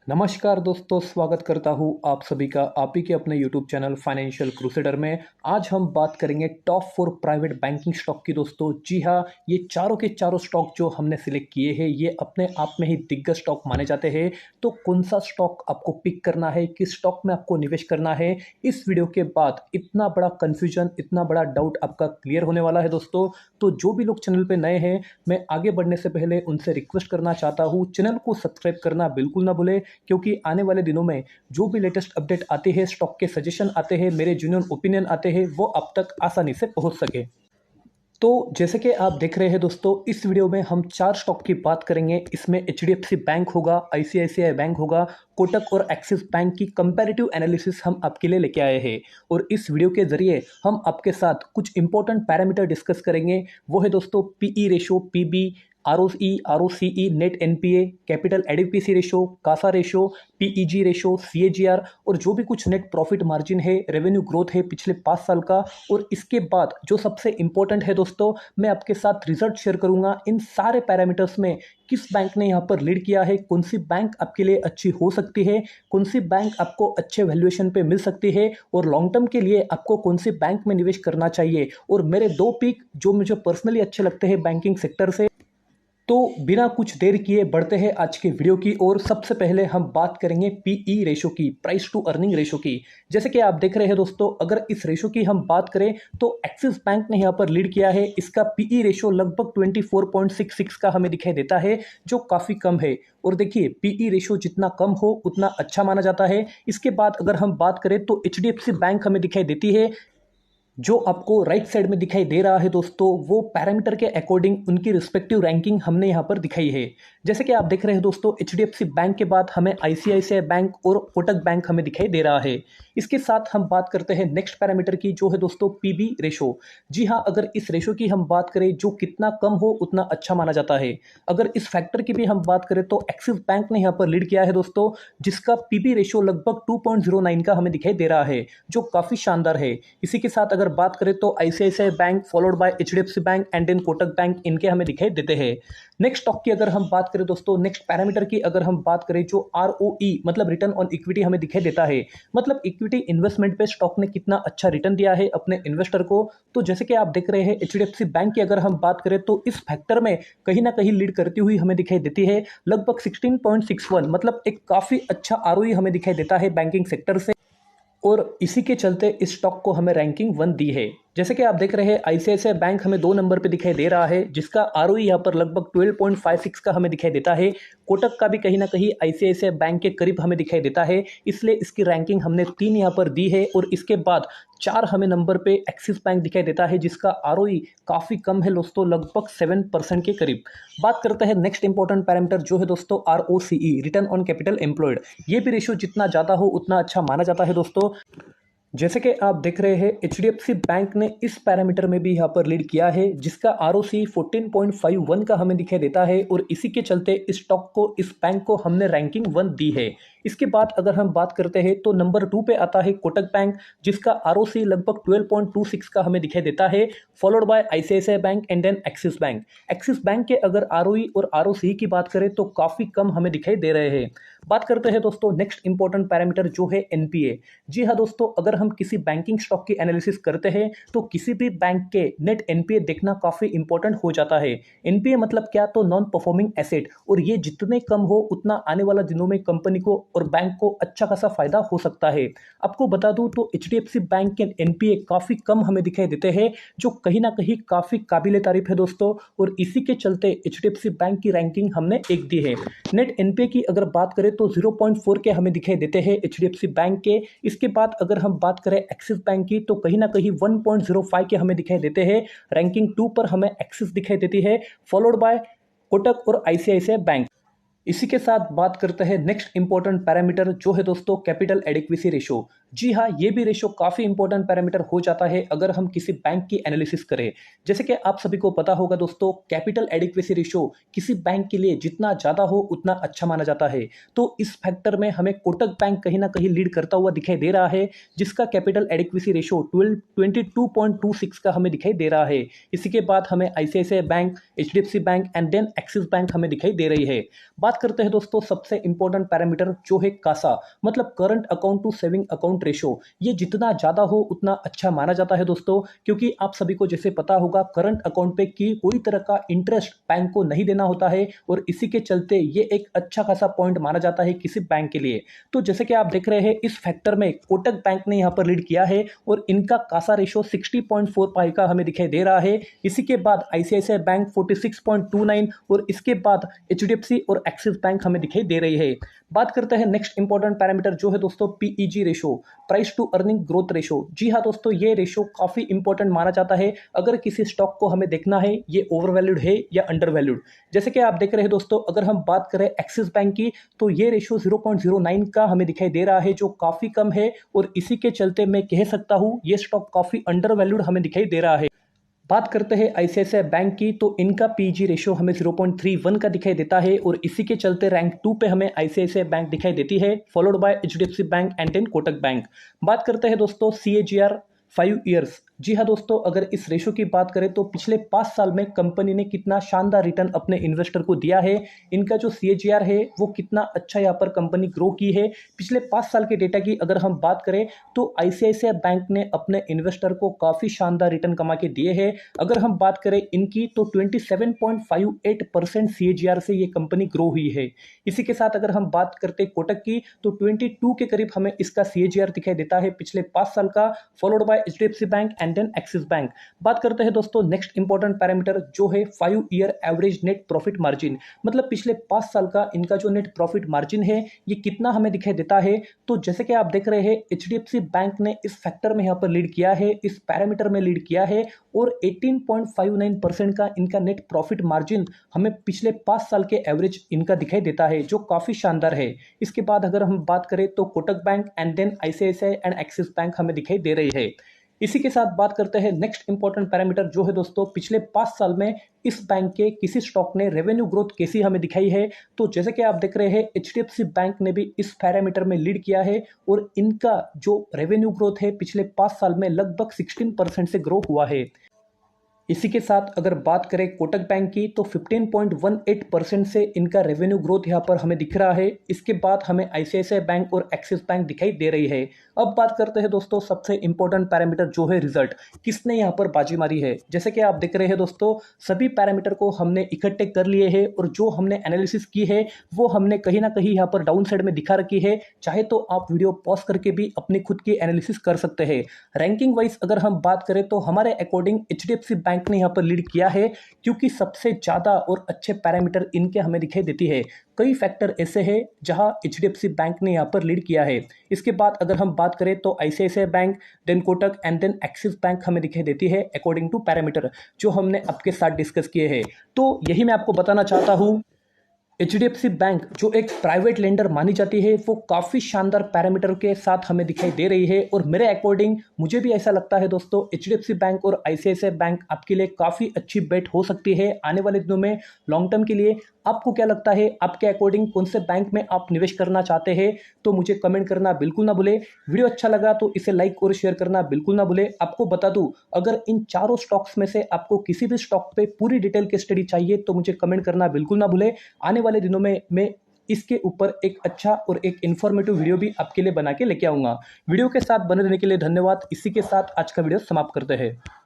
नमस्कार दोस्तों, स्वागत करता हूँ आप सभी का आप ही के अपने यूट्यूब चैनल फाइनेंशियल क्रूसेडर में। आज हम बात करेंगे टॉप 4 प्राइवेट बैंकिंग स्टॉक की दोस्तों। जी हाँ, ये चारों के चारों स्टॉक जो हमने सिलेक्ट किए हैं ये अपने आप में ही दिग्गज स्टॉक माने जाते हैं। तो कौन सा स्टॉक आपको पिक करना है, किस स्टॉक में आपको निवेश करना है, इस वीडियो के बाद इतना बड़ा कन्फ्यूजन, इतना बड़ा डाउट आपका क्लियर होने वाला है दोस्तों। तो जो भी लोग चैनल पर नए हैं, मैं आगे बढ़ने से पहले उनसे रिक्वेस्ट करना चाहता हूँ, चैनल को सब्सक्राइब करना बिल्कुल ना भूलें, क्योंकि आने वाले दिनों में जो भी लेटेस्ट अपडेट आते हैं, स्टॉक के सजेशन आते हैं, मेरे जेन्युइन ओपिनियन आते हैं, वो अब तक आसानी से पहुंच सके। तो जैसे कि आप देख रहे हैं दोस्तों, इस वीडियो में हम 4 स्टॉक की बात करेंगे। इसमें एचडीएफसी बैंक होगा, आईसीआईसीआई बैंक होगा, कोटक और एक्सिस बैंक की कंपैरेटिव एनालिसिस हम आपके लिए लेके आए हैं। और इस वीडियो के जरिए हम आपके साथ कुछ इंपॉर्टेंट पैरामीटर डिस्कस करेंगे। वो है दोस्तों PE ratio, PB, ROE, ROCE, net NPA, capital adequacy ratio, CASA ratio, PEG ratio, CAGR और जो भी कुछ नेट प्रॉफिट मार्जिन है, रेवेन्यू ग्रोथ है पिछले 5 साल का। और इसके बाद जो सबसे इंपॉर्टेंट है दोस्तों, मैं आपके साथ रिजल्ट शेयर करूंगा इन सारे पैरामीटर्स में। किस बैंक ने यहाँ पर लीड किया है, कौन सी बैंक आपके लिए अच्छी हो सकती है, कौन सी बैंक आपको अच्छे वैल्यूएशन पे मिल सकती है, और लॉन्ग टर्म के लिए आपको कौन सी बैंक में निवेश करना चाहिए। और मेरे 2 पिक जो मुझे पर्सनली अच्छे लगते हैं बैंकिंग सेक्टर से। तो बिना कुछ देर किए बढ़ते हैं आज के वीडियो की ओर। सबसे पहले हम बात करेंगे पीई रेशो की, प्राइस टू अर्निंग रेशो की। जैसे कि आप देख रहे हैं दोस्तों, अगर इस रेशो की हम बात करें तो एक्सिस बैंक ने यहाँ पर लीड किया है। इसका पीई रेशो लगभग 24.66 का हमें दिखाई देता है, जो काफ़ी कम है। और देखिए, पीई रेशो जितना कम हो उतना अच्छा माना जाता है। इसके बाद अगर हम बात करें तो एचडीएफसी बैंक हमें दिखाई देती है। जो आपको राइट साइड में दिखाई दे रहा है दोस्तों, वो पैरामीटर के अकॉर्डिंग उनकी रिस्पेक्टिव रैंकिंग हमने यहाँ पर दिखाई है। जैसे कि आप देख रहे हैं दोस्तों, एचडीएफसी बैंक के बाद हमें आईसीआईसीआई बैंक और कोटक बैंक हमें दिखाई दे रहा है। इसके साथ हम बात करते हैं नेक्स्ट पैरामीटर की, जो है दोस्तों पीबी रेशो। जी हाँ, अगर इस रेशो की हम बात करें, जो कितना कम हो उतना अच्छा माना जाता है। अगर इस फैक्टर की भी हम बात करें तो एक्सिस बैंक ने यहाँ पर लीड किया है दोस्तों, जिसका पीबी रेशो लगभग 2.09 का हमें दिखाई दे रहा है, जो काफ़ी शानदार है। इसी के साथ अगर बात करें तो ICICI bank followed by HDFC bank and then Kotak bank, इनके हमें दिखाई देते हैं। नेक्स्ट स्टॉक की अगर हम बात करें दोस्तों, नेक्स्ट पैरामीटर की अगर हम बात करें, जो आरओई मतलब रिटर्न ऑन इक्विटी हमें दिखाई देता है, मतलब इक्विटी इन्वेस्टमेंट पे स्टॉक ने कितना अच्छा रिटर्न दिया है अपने इन्वेस्टर को। तो जैसे कि आप देख रहे हैं, एचडीएफसी बैंक की अगर हम बात करें तो इस फैक्टर में कहीं ना कहीं लीड करती हुई हमें दिखाई देती है, लगभग 16.61, मतलब एक काफी अच्छा आरओई हमें दिखाई देता है बैंकिंग सेक्टर से। और इसी के चलते इस स्टॉक को हमें रैंकिंग 1 दी है। जैसे कि आप देख रहे हैं, आईसीआईसीआई बैंक हमें 2 नंबर पे दिखाई दे रहा है, जिसका आरओई यहाँ पर लगभग 12.56 का हमें दिखाई देता है। कोटक का भी कहीं ना कहीं आईसीआईसीआई बैंक के करीब हमें दिखाई देता है, इसलिए इसकी रैंकिंग हमने 3 यहाँ पर दी है। और इसके बाद 4 हमें नंबर पे एक्सिस बैंक दिखाई देता है, जिसका आरओई काफ़ी कम है दोस्तों, लगभग 7% के करीब। बात करते हैं नेक्स्ट इंपॉर्टेंट पैरामीटर, जो है दोस्तों ROCE, return on capital employed. ये भी रेशियो जितना ज़्यादा हो उतना अच्छा माना जाता है दोस्तों। जैसे कि आप देख रहे हैं, एचडीएफसी बैंक ने इस पैरामीटर में भी यहाँ पर लीड किया है, जिसका आरओसी 14.51 का हमें दिखाई देता है। और इसी के चलते इस स्टॉक को, इस बैंक को हमने रैंकिंग 1 दी है। इसके बाद अगर हम बात करते हैं तो नंबर 2 पे आता है कोटक बैंक, जिसका आरओसी लगभग 12.26 का हमें दिखाई देता है, followed by ICICI bank and then Axis bank. Axis bank के अगर आरओई और आरओसी की बात करें तो काफ़ी कम हमें दिखाई दे रहे हैं। बात करते हैं दोस्तों नेक्स्ट इंपॉर्टेंट पैरामीटर, जो है एनपीए। जी हाँ दोस्तों, अगर हम किसी बैंकिंग स्टॉक की एनालिसिस करते हैं तो किसी भी बैंक के नेट एनपीए देखना काफी इंपॉर्टेंट हो जाता है। एनपीए मतलब क्या, तो नॉन परफॉर्मिंग एसेट। और ये जितने कम हो उतना आने वाला दिनों में कंपनी को और बैंक को अच्छा खासा फायदा हो सकता है। आपको बता दूं तो एचडीएफसी बैंक के एनपीए काफी कम हमें दिखाई देते हैं, जो कहीं ना कहीं काफी काबिले तारीफ है दोस्तों। और इसी के चलते एचडीएफसी बैंक की रैंकिंग हमने 1 दी है। नेट एनपीए की अगर बात करें तो 0.4 के हमें दिखाई देते हैं एचडीएफसी बैंक के। इसके बाद अगर हम बात करें एक्सिस बैंक की, तो कहीं ना कहीं 1.05 के हमें दिखाई देते हैं। रैंकिंग 2 पर हमें एक्सिस दिखाई देती है, फॉलोड बाय कोटक और आईसीआईसीआई बैंक। इसी के साथ बात करते हैं नेक्स्ट इंपॉर्टेंट पैरामीटर, जो है दोस्तों कैपिटल एडिक्वेसी रेशो। जी हाँ, ये भी रेशो काफ़ी इंपॉर्टेंट पैरामीटर हो जाता है अगर हम किसी बैंक की एनालिसिस करें। जैसे कि आप सभी को पता होगा दोस्तों, कैपिटल एडिक्वेसी रेशो किसी बैंक के लिए जितना ज़्यादा हो उतना अच्छा माना जाता है। तो इस फैक्टर में हमें कोटक बैंक कहीं ना कहीं लीड करता हुआ दिखाई दे रहा है, जिसका कैपिटल एडिक्वेसी रेशो 22.26 का हमें दिखाई दे रहा है। इसी के बाद हमें ICICI bank, HDFC bank and then Axis bank हमें दिखाई दे रही है। बात करते हैं दोस्तों सबसे इंपॉर्टेंट पैरामीटर जो है कासा, मतलब current account to saving account ratio. ये जितना ज़्यादा हो उतना अच्छा माना जाता है दोस्तों, क्योंकि आप सभी को जैसे पता होगा करंट अकाउंट पे की कोई तरह का इंटरेस्ट बैंक को नहीं देना होता है, और इसी के चलते ये एक अच्छा खासा पॉइंट माना जाता है किसी बैंक के लिए। तो जैसे कि आप देख रहे हैं इस फैक्टर में कोटक बैंक ने यहाँ पर लीड किया है, और इनका कासा रेशो 60.45 का हमें दिखाई दे रहा है। इसी के बाद आईसीआईसीआई बैंक 46.29, और इसके बाद एचडीएफसी और एक्सिस बैंक हमें दिखाई दे रही है। बात करते हैं नेक्स्ट इंपॉर्टेंट पैरामीटर जो है दोस्तों PEG ratio, price to earning growth ratio. जी हाँ दोस्तों, ये रेशो काफी इंपॉर्टेंट माना जाता है अगर किसी स्टॉक को हमें देखना है ये ओवर वैल्यूड है या अंडर वैल्यूड। जैसे कि आप देख रहे हैं दोस्तों, अगर हम बात करें एक्सिस बैंक की तो ये रेशो 0.09 का हमें दिखाई दे रहा है, जो काफी कम है, और इसी के चलते मैं कह सकता हूं ये स्टॉक काफी अंडर वैल्यूड हमें दिखाई दे रहा है। बात करते हैं आईसीआईसीआई बैंक की तो इनका पीजी रेशो हमें 0.31 का दिखाई देता है, और इसी के चलते रैंक 2 पे हमें आईसीआईसीआई बैंक दिखाई देती है, followed by HDFC bank and then Kotak bank. बात करते हैं दोस्तों सीएजीआर 5 ईयर्स। जी हाँ दोस्तों, अगर इस रेशो की बात करें तो पिछले 5 साल में कंपनी ने कितना शानदार रिटर्न अपने इन्वेस्टर को दिया है, इनका जो सीएजीआर है वो कितना अच्छा यहाँ पर कंपनी ग्रो की है। पिछले 5 साल के डेटा की अगर हम बात करें तो आईसीआईसीआई बैंक ने अपने इन्वेस्टर को काफ़ी शानदार रिटर्न कमा के दिए हैं। अगर हम बात करें इनकी तो 27.58% सीएजीआर से ये कंपनी ग्रो हुई है। इसी के साथ अगर हम बात करते कोटक की तो 22 के करीब हमें इसका सीएजीआर दिखाई देता है पिछले 5 साल का, followed by HDFC bank and then Axis bank. बात करते हैं दोस्तों नेक्स्ट इंपॉर्टेंट पैरामीटर जो है 5 year average net profit margin, मतलब पिछले 5 साल का इनका जो नेट प्रॉफिट मार्जिन है ये कितना हमें दिखाई देता है। तो जैसे कि आप देख रहे हैं एचडीएफसी बैंक ने इस फैक्टर में यहाँ पर लीड किया है, इस पैरामीटर में लीड किया है, और 18.59% का इनका नेट प्रॉफिट मार्जिन हमें पिछले 5 साल के एवरेज इनका दिखाई देता है, जो काफी शानदार है। इसके बाद अगर हम बात करें तो Kotak bank and then ICICI and Axis bank हमें दिखाई दे रही है। इसी के साथ बात करते हैं नेक्स्ट इंपॉर्टेंट पैरामीटर जो है दोस्तों पिछले 5 साल में इस बैंक के किसी स्टॉक ने रेवेन्यू ग्रोथ कैसी हमें दिखाई है। तो जैसे कि आप देख रहे हैं एचडीएफसी बैंक ने भी इस पैरामीटर में लीड किया है, और इनका जो रेवेन्यू ग्रोथ है पिछले 5 साल में लगभग 16% से ग्रो हुआ है। इसी के साथ अगर बात करें कोटक बैंक की तो 15.18% से इनका रेवेन्यू ग्रोथ यहाँ पर हमें दिख रहा है। इसके बाद हमें आईसीआईसीआई बैंक और एक्सिस बैंक दिखाई दे रही है। अब बात करते हैं दोस्तों सबसे इंपॉर्टेंट पैरामीटर जो है रिजल्ट, किसने यहाँ पर बाजी मारी है। जैसे कि आप देख रहे हैं दोस्तों सभी पैरामीटर को हमने इकट्ठे कर लिए हैं, और जो हमने एनालिसिस की है वो हमने कहीं ना कहीं यहाँ पर डाउन साइड में दिखा रखी है। चाहे तो आप वीडियो पॉज करके भी अपनी खुद की एनालिसिस कर सकते हैं। रैंकिंग वाइज अगर हम बात करें तो हमारे अकॉर्डिंग एचडीएफसी बैंक ने यहाँ पर लीड किया है, क्योंकि सबसे ज्यादा और अच्छे पैरामीटर इनके हमें दिखाई देती है। कई फैक्टर ऐसे हैं जहां एचडीएफसी बैंक ने यहाँ पर लीड किया है। इसके बाद अगर हम बात करें तो ICICI bank, then Kotak and then Axis bank हमें दिखाई देती है अकॉर्डिंग टू पैरामीटर जो हमने आपके साथ डिस्कस किए हैं। तो यही मैं आपको बताना चाहता हूँ, एचडीएफसी बैंक जो एक प्राइवेट लेंडर मानी जाती है वो काफ़ी शानदार पैरामीटर के साथ हमें दिखाई दे रही है, और मेरे अकॉर्डिंग मुझे भी ऐसा लगता है दोस्तों एचडीएफसी बैंक और आईसीआईसीआई बैंक आपके लिए काफ़ी अच्छी बेट हो सकती है आने वाले दिनों में लॉन्ग टर्म के लिए। आपको क्या लगता है, आपके अकॉर्डिंग कौन से बैंक में आप निवेश करना चाहते हैं, तो मुझे कमेंट करना बिल्कुल ना भूले। वीडियो अच्छा लगा तो इसे लाइक और शेयर करना बिल्कुल ना भूले। आपको बता दूं, अगर इन चारों स्टॉक्स में से आपको किसी भी स्टॉक पे पूरी डिटेल की स्टडी चाहिए तो मुझे कमेंट करना बिल्कुल ना भूले। आने वाले दिनों में मैं इसके ऊपर एक अच्छा और एक इन्फॉर्मेटिव वीडियो भी आपके लिए बना के लेके आऊंगा। वीडियो के साथ बने रहने के लिए धन्यवाद। इसी के साथ आज का वीडियो समाप्त करते हैं।